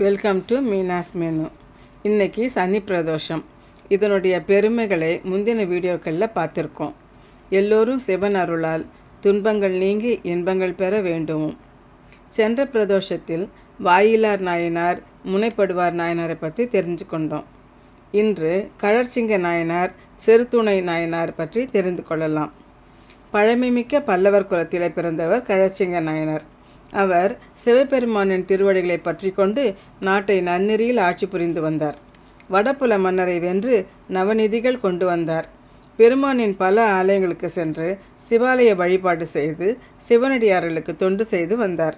Welcome to Meena's menu. இன்றைக்கி சனி பிரதோஷம். இதனுடைய பெருமைகளை முந்தின வீடியோக்களில் பார்த்துருக்கோம். எல்லோரும் சிவன் அருளால் துன்பங்கள் நீங்கி இன்பங்கள் பெற வேண்டுவோம். சென்ற பிரதோஷத்தில் வாயிலார் நாயனார், முனைப்படுவார் நாயனாரை பற்றி தெரிஞ்சு கொண்டோம். இன்று கழற்சிங்க நாயனார், செருத்துணை நாயனார் பற்றி தெரிந்து கொள்ளலாம். பழமைமிக்க பல்லவர் குலத்திலே பிறந்தவர் கழற்சிங்க நாயனார். அவர் சிவபெருமானின் திருவடிகளை பற்றி கொண்டு நாட்டை நன்னெறியில் ஆட்சி புரிந்து வந்தார். வடபுல மன்னரை வென்று நவநிதிகள் கொண்டு வந்தார். பெருமானின் பல ஆலயங்களுக்கு சென்று சிவாலய வழிபாடு செய்து சிவனடியார்களுக்கு தொண்டு செய்து வந்தார்.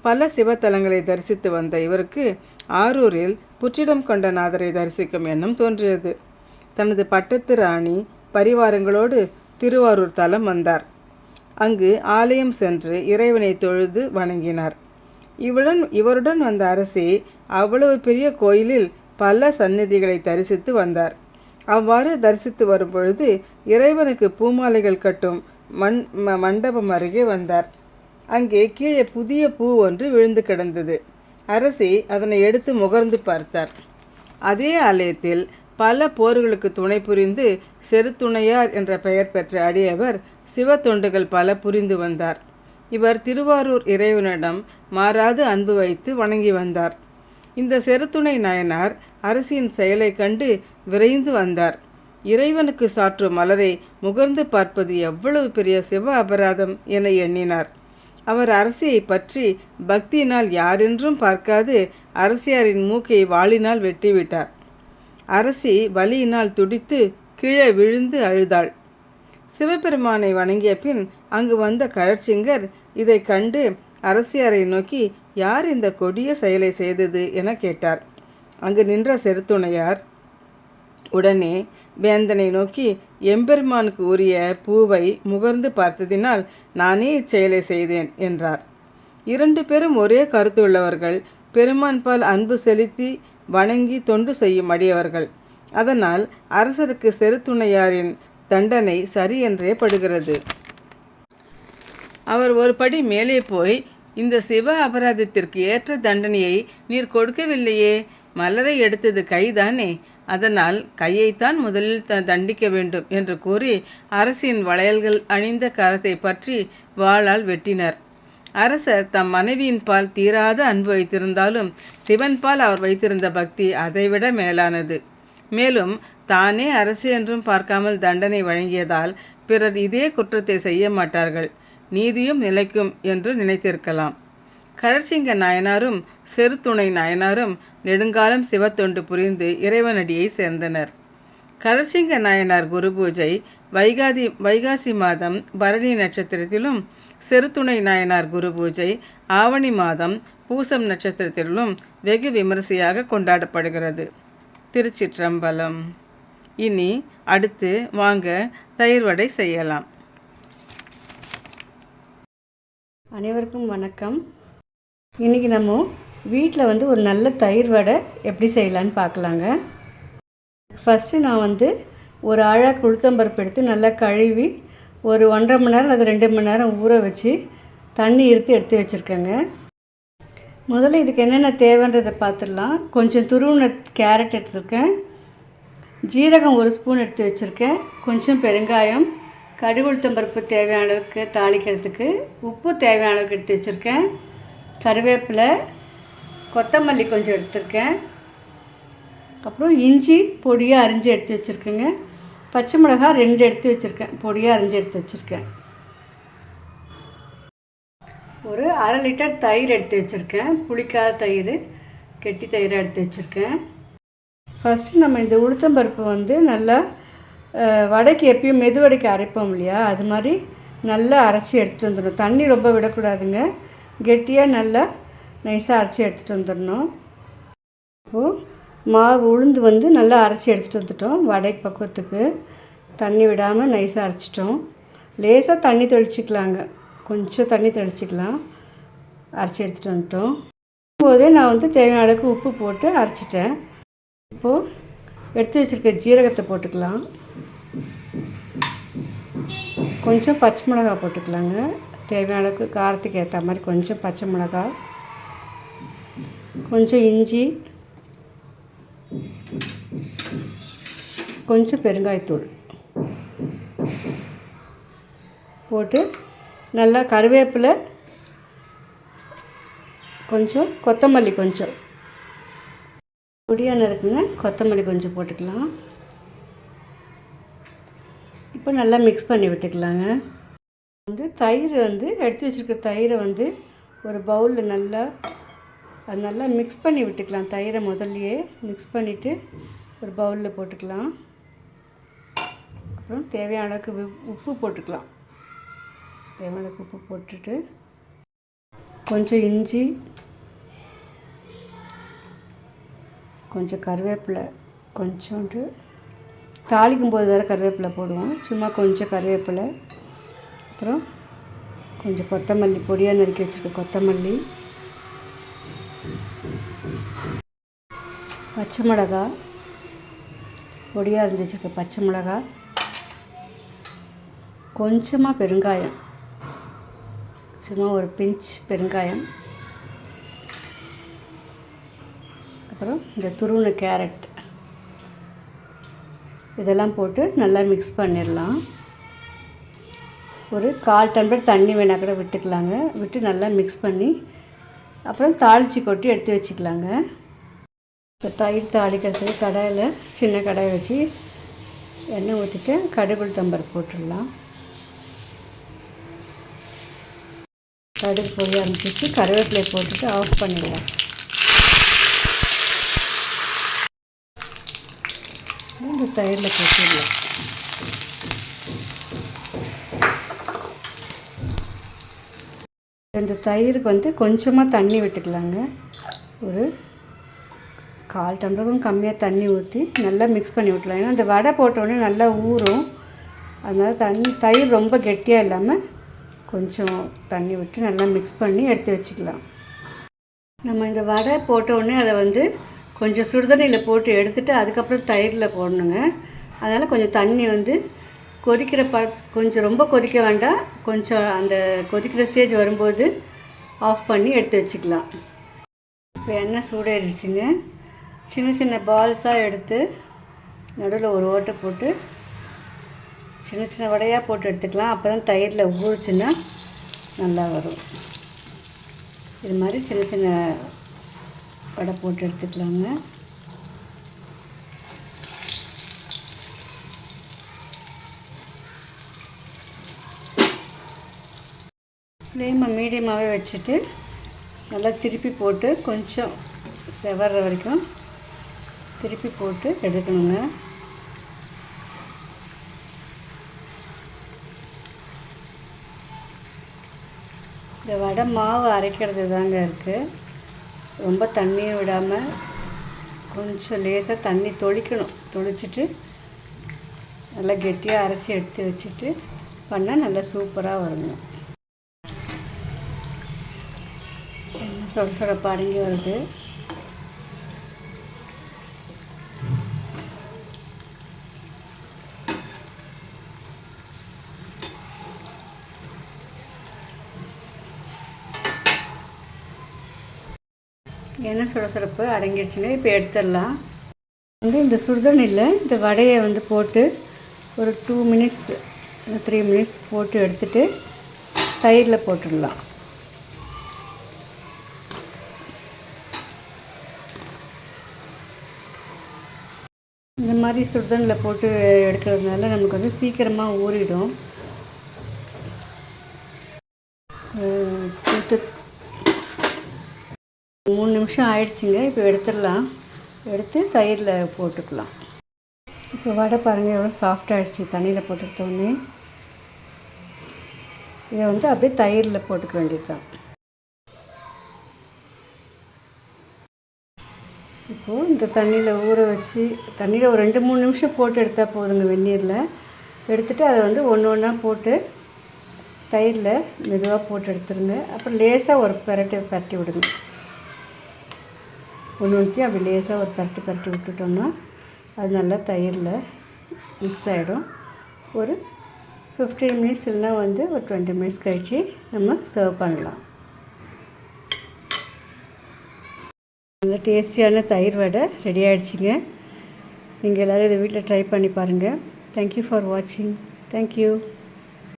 பல சிவத்தலங்களை தரிசித்து வந்த இவருக்கு ஆரூரில் புற்றிடம் கொண்ட நாதரை தரிசிக்கும் எண்ணம் தோன்றியது. தனது பட்டத்து ராணி பரிவாரங்களோடு திருவாரூர் தலம் வந்தார். அங்கு ஆலயம் சென்று இறைவனை தொழுது வணங்கினார். இவருடன் வந்த அரசி அவ்வளவு பெரிய கோயிலில் பல சந்நிதிகளை தரிசித்து வந்தார். அவ்வாறு தரிசித்து வரும் பொழுது இறைவனுக்கு பூமாலைகள் கட்டும் மண்டபம் அருகே வந்தார். அங்கே கீழே புதிய பூ ஒன்று விழுந்து கிடந்தது. அரசி அதனை எடுத்து முகர்ந்து பார்த்தார். அதே ஆலயத்தில் பல போர்களுக்கு துணை புரிந்து செருத்துணையார் என்ற பெயர் பெற்ற அடியவர் சிவ தொண்டுகள் பல புரிந்து வந்தார். இவர் திருவாரூர் இறைவனிடம் மாறாது அன்பு வைத்து வணங்கி வந்தார். இந்த செருத்துணை நாயனார் அரசியின் செயலை கண்டு விரைந்து வந்தார். இறைவனுக்கு சாற்றும் மலரை முகர்ந்து பார்ப்பது எவ்வளவு பெரிய சிவ அபராதம் என எண்ணினார். அவர் அரசியை பற்றி பக்தியினால் யாரென்றும் பார்க்காது அரசியாரின் மூக்கை வாளினால் வெட்டிவிட்டார். அரசி வலியினால் துடித்து கீழே விழுந்து அழுதாள். சிவபெருமானை வணங்கிய பின் அங்கு வந்த கழற்சிங்கர் இதை கண்டு அரசியாரை நோக்கி, யார் இந்த கொடிய செயலை செய்தது என கேட்டார். அங்கு நின்ற செருத்துணையார் உடனே வேந்தனை நோக்கி, எம்பெருமானுக்கு உரிய பூவை முகர்ந்து பார்த்ததினால் நானே இச்செயலை செய்தேன் என்றார். இரண்டு பேரும் ஒரே கருத்துள்ளவர்கள். பெருமான் பால் அன்பு செலுத்தி வணங்கி தொண்டு செய்யும் அடியவர்கள். அதனால் அரசருக்கு செருத்துணையாரின் தண்டனை சரியென்றே படுகிறது. அவர் ஒரு படி மேலே போய், இந்த சிவ அபராதத்திற்கு ஏற்ற தண்டனையை நீர் கொடுக்கவில்லையே, மலரை எடுத்தது கைதானே, அதனால் கையைத்தான் முதலில் தண்டிக்க வேண்டும் என்று கூறி அரசின் வளையல்கள் அணிந்த கரத்தை பற்றி வாளால் வெட்டினர். அரசர் தம் மனைவியின் பால் தீராத அன்பு வைத்திருந்தாலும் சிவன் பால் அவர் வைத்திருந்த பக்தி அதைவிட மேலானது. மேலும் தானே அரசு என்றும் பார்க்காமல் தண்டனை வழங்கியதால் பிறர் இதே குற்றத்தை செய்ய மாட்டார்கள், நீதியும் நிலைக்கும் என்று நினைத்திருக்கலாம். கழற்சிங்க நாயனாரும் செருத்துணை நாயனாரும் நெடுங்காலம் சிவத்தொண்டு புரிந்து இறைவனடியை சேர்ந்தனர். கழற்சிங்க நாயனார் குரு பூஜை வைகாசி மாதம் பரணி நட்சத்திரத்திலும், செருத்துணை நாயனார் குரு பூஜை ஆவணி மாதம் பூசம் நட்சத்திரத்திலும் வெகு விமரிசையாக கொண்டாடப்படுகிறது. திருச்சிற்றம்பலம். இனி அடுத்து வாங்க தயிர் வடை செய்யலாம். அனைவருக்கும் வணக்கம். இன்றைக்கி நம்ம வீட்டில் ஒரு நல்ல தயிர் வடை எப்படி செய்யலான்னு பார்க்கலாங்க. ஃபஸ்ட்டு நான் ஒரு ஆழாக்கு உளுத்தம்பருப்பு எடுத்து நல்லா கழுவி ஒரு 1.5 மணி நேரம் அல்லது 2 மணி நேரம் ஊற வச்சு தண்ணி எடுத்து வச்சுருக்கேங்க. முதல்ல இதுக்கு என்னென்ன தேவைன்றதை பார்த்துடலாம். கொஞ்சம் துருவின கேரட் எடுத்துருக்கேன், ஜீரகம் 1 ஸ்பூன் எடுத்து வச்சுருக்கேன், கொஞ்சம் பெருங்காயம், கடுகு உளுத்தம்பருப்பு தேவையான அளவுக்கு தாளிக்கிறதுக்கு, உப்பு தேவையான அளவுக்கு எடுத்து வச்சுருக்கேன், கருவேப்பிலை, கொத்தமல்லி கொஞ்சம் எடுத்துருக்கேன், அப்புறம் இஞ்சி பொடியாக அரிஞ்சு எடுத்து வச்சுருக்கேங்க, பச்சை மிளகாய் 2 எடுத்து வச்சுருக்கேன், பொடியாக அரிஞ்சு எடுத்து வச்சுருக்கேன், ஒரு 1/2 லிட்டர் தயிர் எடுத்து வச்சுருக்கேன், புளிக்காத தயிர், கெட்டி தயிராக எடுத்து வச்சுருக்கேன். ஃபஸ்ட்டு நம்ம இந்த உளுத்தம்பருப்பு நல்லா வடைக்கு எப்பயும் மெதுவடைக்கு அரைப்போம் இல்லையா, அது மாதிரி நல்லா அரைச்சி எடுத்துகிட்டு வந்துடணும். தண்ணி ரொம்ப விடக்கூடாதுங்க, கெட்டியாக நல்லா நைஸாக அரைச்சி எடுத்துகிட்டு வந்துடணும். இப்போது மாவு உளுந்து நல்லா அரைச்சி எடுத்துகிட்டு வந்துட்டோம். வடை பக்குவத்துக்கு தண்ணி விடாமல் நைஸாக அரைச்சிட்டோம். லேசாக தண்ணி தெளிச்சிக்கலாங்க, கொஞ்சம் தண்ணி தெளிச்சிக்கலாம். அரைச்சி எடுத்துகிட்டு வந்துட்டோம். போதே நான் தேவையான அளவுக்கு உப்பு போட்டு அரைச்சிட்டேன். இப்போது எடுத்து வச்சுருக்க ஜீரகத்தை போட்டுக்கலாம், கொஞ்சம் பச்சை மிளகாய் போட்டுக்கலாங்க, தேவையான அளவுக்கு காரத்துக்கு ஏற்ற மாதிரி கொஞ்சம் பச்சை மிளகாய், கொஞ்சம் இஞ்சி, கொஞ்சம் பெருங்காயத்தூள் போட்டு நல்லா கருவேப்பிலை, கொஞ்சம் கொத்தமல்லி, கொஞ்சம் பொடியாக நறுக்குன கொத்தமல்லி கொஞ்சம் போட்டுக்கலாம். இப்போ நல்லா மிக்ஸ் பண்ணி விட்டுக்கலாங்க. தயிர் எடுத்து வச்சுருக்க தயிரை ஒரு பவுலில் நல்லா மிக்ஸ் பண்ணி விட்டுக்கலாம். தயிரை முதல்லையே மிக்ஸ் பண்ணிவிட்டு ஒரு பவுலில் போட்டுக்கலாம். அப்புறம் தேவையான அளவுக்கு உப்பு போட்டுக்கலாம். தேவையான அளவுக்கு உப்பு போட்டுட்டு கொஞ்சம் இஞ்சி, கொஞ்சம் கருவேப்பிலை, கொஞ்சோண்டு தாளிக்கும் போது வேறு கருவேப்பிலை போடுவோம். சும்மா கொஞ்சம் கருவேப்பிலை, அப்புறம் கொஞ்சம் கொத்தமல்லி, பொடியாக நறுக்கி வச்சுருக்க கொத்தமல்லி, பச்சை மிளகா, பொடியாக அரிஞ்சு வச்சுருக்க பச்சை மிளகா, கொஞ்சமாக பெருங்காயம், சும்மா ஒரு பிஞ்ச் பெருங்காயம், அப்புறம் இந்த துருவின கேரட், இதெல்லாம் போட்டு நல்லா மிக்ஸ் பண்ணிடலாம். ஒரு 1/4 டம்ளர் தண்ணி வேணால் கூட விட்டுக்கலாங்க. விட்டு நல்லா மிக்ஸ் பண்ணி அப்புறம் தாளித்து கொட்டி எடுத்து வச்சுக்கலாங்க. இப்போ தயிர் தாளிக்கிறதுக்கு கடாயில், சின்ன கடாயை வச்சு எண்ணெய் ஊற்றிட்டு கடுகு உளுத்தம்பருப்பு போட்டுடலாம். கடுகு பொரிய ஆரம்பிச்சிட்டு கருவேப்பிலை போட்டுட்டு ஆஃப் பண்ணிடலாம். இந்த தயிரில் போட்டுடலாம். இந்த தயிருக்கு கொஞ்சமாக தண்ணி விட்டுக்கலாங்க. ஒரு 1/4 டம்ளரும் கம்மியாக தண்ணி ஊற்றி நல்லா மிக்ஸ் பண்ணி விட்டுலாம். ஏன்னா அந்த வடை போட்டோடனே நல்லா ஊறும். அதனால் தயிர் ரொம்ப கெட்டியாக இல்லாமல் கொஞ்சம் தண்ணி விட்டு நல்லா மிக்ஸ் பண்ணி எடுத்து வச்சுக்கலாம். நம்ம இந்த வடை போட்டோடனே அதை கொஞ்சம் சுடுதண்ணியில் போட்டு எடுத்துகிட்டு அதுக்கப்புறம் தயிரில் போடணுங்க. அதனால் கொஞ்சம் தண்ணி கொதிக்கிற கொஞ்சம் ரொம்ப கொதிக்க வேண்டாம். கொஞ்சம் அந்த கொதிக்கிற ஸ்டேஜ் வரும்போது ஆஃப் பண்ணி எடுத்து வச்சுக்கலாம். இப்போ எண்ணெய் சூடாகிடுச்சுங்க. சின்ன சின்ன பால்ஸாக எடுத்து நடுவில் ஒரு ஓட்டை போட்டு சின்ன சின்ன வடையாக போட்டு எடுத்துக்கலாம். அப்போ தான் தயிரில் ஊறிச்சுன்னா நல்லா வரும். இது மாதிரி சின்ன சின்ன வடை போட்டு எடுத்துக்கலாங்க. ஃப்ளேமை மீடியமாகவே வச்சுட்டு நல்லா திருப்பி போட்டு கொஞ்சம் செவர்ற வரைக்கும் திருப்பி போட்டு எடுக்கணுங்க. இந்த வடை மாவு அரைக்கிறது தாங்க இருக்குது. ரொம்ப தண்ணியை விடாமல் கொஞ்சம் லேசாக தண்ணி தொளிக்கணும். தொளிச்சிட்டு நல்லா கெட்டியாக அரைச்சி எடுத்து வச்சுட்டு பண்ணால் நல்லா சூப்பராக வருங்க. என்ன சொட படங்கி வருது. எண்ணெய் சுடசுடப்பு அடங்கிடுச்சுங்க. இப்போ எடுத்துடலாம். இந்த சுடுதண்ணியில் இந்த வடையை போட்டு ஒரு 2 மினிட்ஸ் 3 மினிட்ஸ் போட்டு எடுத்துகிட்டு தயிரில் போட்டுடலாம். இந்த மாதிரி சுடுதண்ணியில் போட்டு எடுக்கிறதுனால நமக்கு சீக்கிரமாக ஊறிடும். 3 நிமிஷம் ஆயிடுச்சுங்க. இப்போ எடுத்துடலாம். எடுத்து தயிரில் போட்டுக்கலாம். இப்போ வடை பாருங்கள் எவ்வளோ சாஃப்டாகிடுச்சு தண்ணியில் போட்டுட்டோன்னே. இதை அப்படியே தயிரில் போட்டுக்க வேண்டியது தான். இப்போது இந்த தண்ணியில் ஊற வச்சு தண்ணியில் ஒரு 2-3 நிமிஷம் போட்டு எடுத்தால் போதுங்க. வெந்நீரில் எடுத்துகிட்டு அதை ஒன்று ஒன்றா போட்டு தயிரில் மெதுவாக போட்டு எடுத்துருங்க. அப்புறம் லேசாக ஒரு பரட்டி விடுங்க. ஒன்று வச்சு அப்படி லேசாக ஒரு பரட்டி விட்டுட்டோம்னா அது நல்லா தயிரில் மிக்ஸ் ஆகிடும். ஒரு 15 மினிட்ஸ் இல்லைனா ஒரு 20 மினிட்ஸ் கழித்து நம்ம சர்வ் பண்ணலாம். நல்ல டேஸ்டியான தயிர் வடை ரெடி ஆகிடுச்சிங்க. நீங்கள் எல்லோரும் இதை வீட்டில் ட்ரை பண்ணி பாருங்கள். தேங்க்யூ ஃபார் வாட்சிங். தேங்க்யூ.